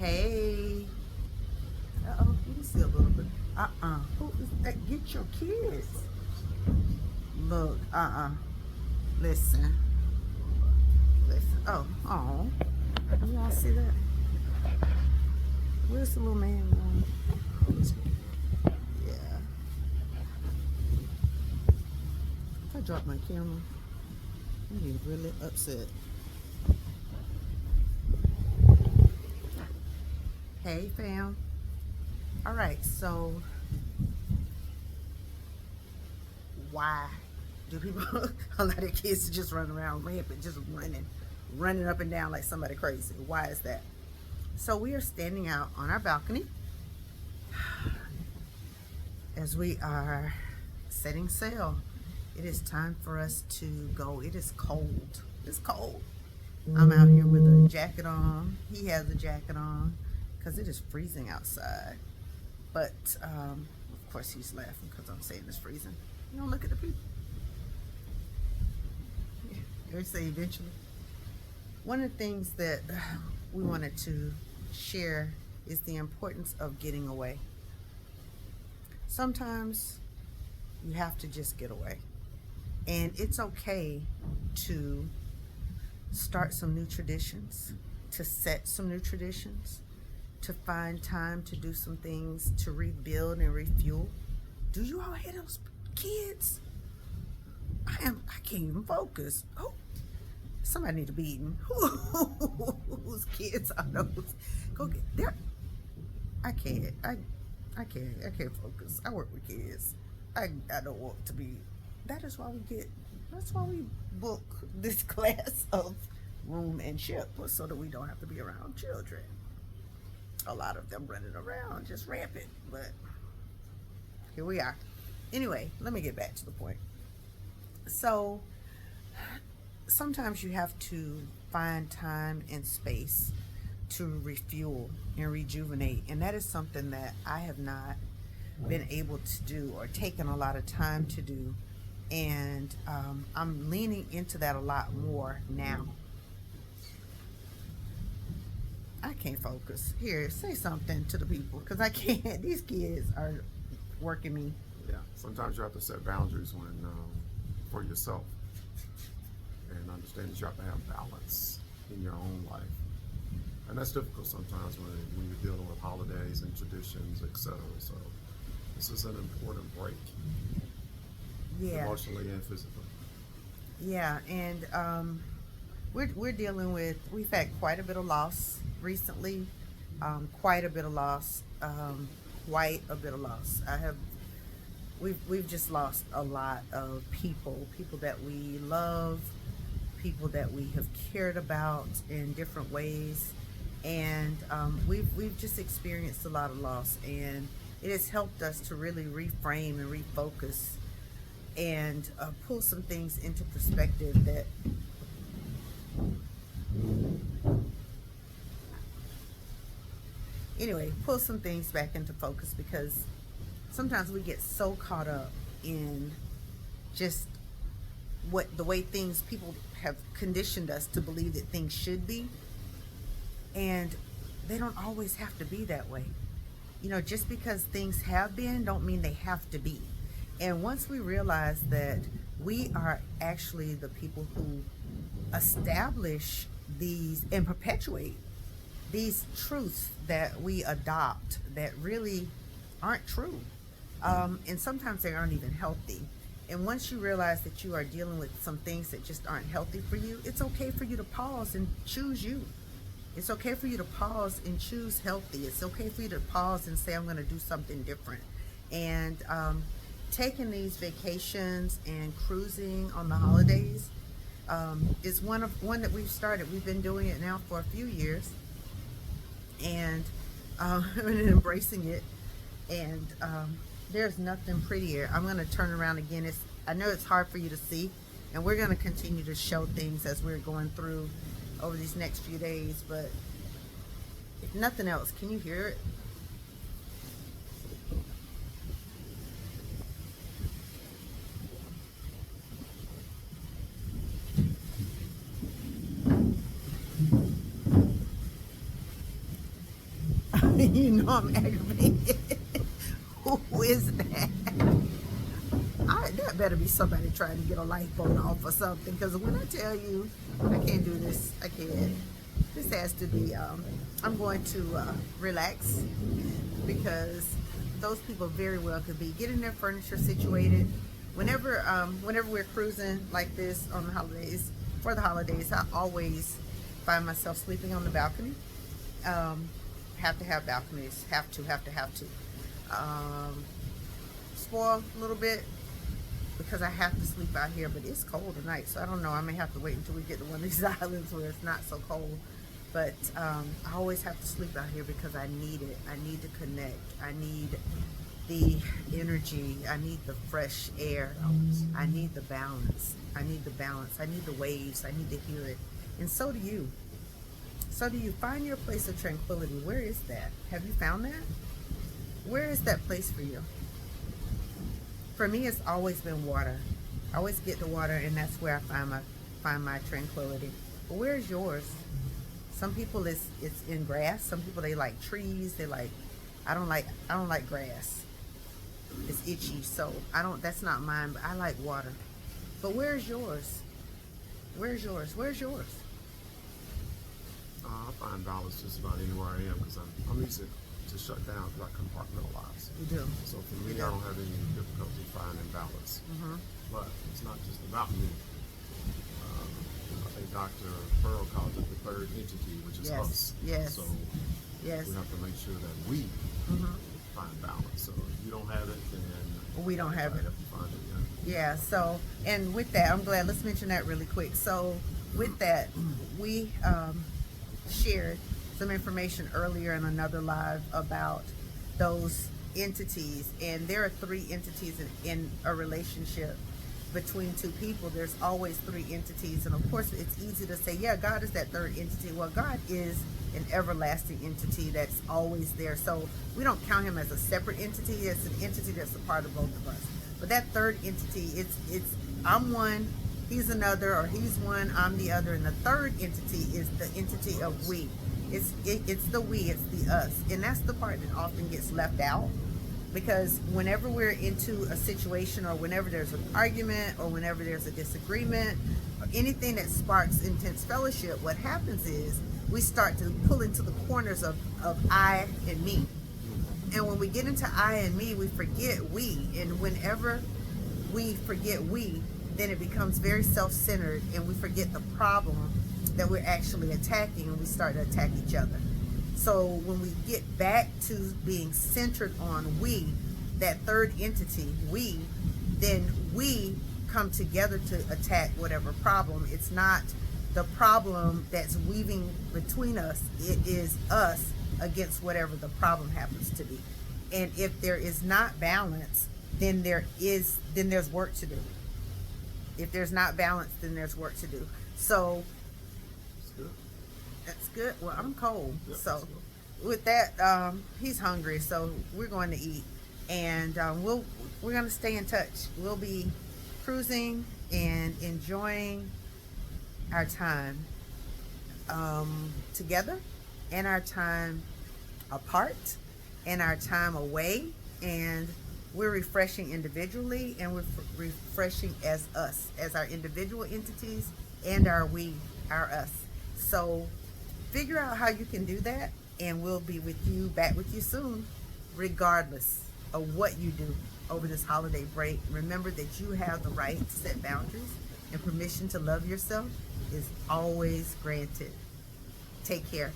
Hey. Uh-oh, you can see a little bit. Who is that? Get your kids. Look, Listen. Listen. Oh. You all see that? Where's the little man going? Yeah. If I drop my camera, I'm getting really upset. Hey, fam. All right, so why do people, a lot of kids just run around rampant, just running up and down like somebody crazy? Why is that? So we are standing out on our balcony as we are setting sail. It is time for us to go. It is cold. It's cold. I'm out here with a jacket on. He has a jacket on because it is freezing outside. But of course he's laughing because I'm saying it's freezing. You don't look at the people. They say eventually. One of the things that we wanted to share is the importance of getting away. Sometimes you have to just get away. And it's okay to start some new traditions, to set some new traditions, to find time to do some things, to rebuild and refuel. Do you all hear those kids? I can't even focus. Oh, somebody need to be eating. Whose kids are those? Go get there. I can't. I can't focus. I work with kids. I don't want to be. That's why we book this class of room and ship, so that we don't have to be around children. A lot of them running around just rampant, but here we are. Anyway, let me get back to the point. So sometimes you have to find time and space to refuel and rejuvenate, and that is something that I have not been able to do or taken a lot of time to do, and I'm leaning into that a lot more now. I can't focus. Here, say something to the people because I can't. These kids are working me. Yeah, sometimes you have to set boundaries for yourself, and understand that you have to have balance in your own life. And that's difficult sometimes when you're dealing with holidays and traditions, etc. So this is an important break, Yeah, emotionally and physically. yeah, and we're dealing with. We've had quite a bit of loss recently. Quite a bit of loss. Quite a bit of loss. We've just lost a lot of people that we love, people that we have cared about in different ways, and we've just experienced a lot of loss, and it has helped us to really reframe and refocus and pull some things into perspective that anyway, pull some things back into focus because sometimes we get so caught up in just what the way things people have conditioned us to believe that things should be, and they don't always have to be that way. Just because things have been don't mean they have to be. And once we realize that we are actually the people who establish these and perpetuate these truths that we adopt that really aren't true. And sometimes they aren't even healthy. And once you realize that you are dealing with some things that just aren't healthy for you, it's okay for you to pause and choose you. It's okay for you to pause and choose healthy. It's okay for you to pause and say, I'm going to do something different. And taking these vacations and cruising on the holidays is one that we've started. We've been doing it now for a few years, and and embracing it. And there's nothing prettier. I'm going to turn around again. I know it's hard for you to see, and we're going to continue to show things as we're going through over these next few days. But if nothing else, can you hear it? you know I'm aggravated. Who is that? That better be somebody trying to get a lifeboat off or something. Because when I tell you, I can't do this. I can't. This has to be. I'm going to relax because those people very well could be getting their furniture situated. Whenever we're cruising like this on the holidays, for the holidays, I always find myself sleeping on the balcony. Have to have balconies. Have to. Spoil a little bit because I have to sleep out here, but it's cold tonight, so I don't know. I may have to wait until we get to one of these islands where it's not so cold. But I always have to sleep out here because I need it. I need to connect. I need the energy. I need the fresh air. I need the balance. I need the waves. I need to hear it. And so do you. So do you. Find your place of tranquility. Where is that? Have you found that? Where is that place for you? For me, it's always been water. I always get to water, and that's where I find my tranquility. But where is yours? Some people it's in grass. Some people they like trees. They like I don't like grass. It's itchy, so that's not mine, but I like water. But where's yours? Where's yours? I find balance just about anywhere I am because I'm easy to shut down because I compartmentalize. You do. So for me, I don't have any difficulty finding balance. Mm-hmm. But it's not just about me. I think Dr. Pearl calls it the third entity, which is us. Yes. So yes. we have to make sure that we find balance. So if you don't have it, then we don't have it. Have to find it. Yeah. So, and with that, I'm glad. Let's mention that really quick. So, with that, we shared some information earlier in another live about those entities, and there are 3 entities in a relationship between 2 people. There's always 3 entities, and of course it's easy to say, yeah, God is that 3rd entity. Well, God is an everlasting entity that's always there, so we don't count him as a separate entity. It's an entity that's a part of both of us. But that 3rd entity, it's I'm one, he's another, or he's one, I'm the other, and the 3rd entity is the entity of we. It's the we, it's the us, and that's the part that often gets left out. Because whenever we're into a situation, or whenever there's an argument, or whenever there's a disagreement, or anything that sparks intense fellowship, what happens is we start to pull into the corners of I and me. And when we get into I and me, we forget we. And whenever we forget we, then it becomes very self-centered, and we forget the problem that we're actually attacking, and we start to attack each other. So when we get back to being centered on we, that 3rd entity, we, then we come together to attack whatever problem. It's not the problem that's weaving between us. It is us against whatever the problem happens to be. And if there is not balance, then there's work to do. If there's not balance, then there's work to do. So that's good. Well, I'm cold. Yep, so with that, he's hungry, so we're going to eat, and we're going to stay in touch. We'll be cruising and enjoying our time together, and our time apart, and our time away, and we're refreshing individually, and we're refreshing as us, as our individual entities, and our we, our us. So figure out how you can do that, and we'll be back with you soon, regardless of what you do over this holiday break. Remember that you have the right to set boundaries, and permission to love yourself is always granted. Take care.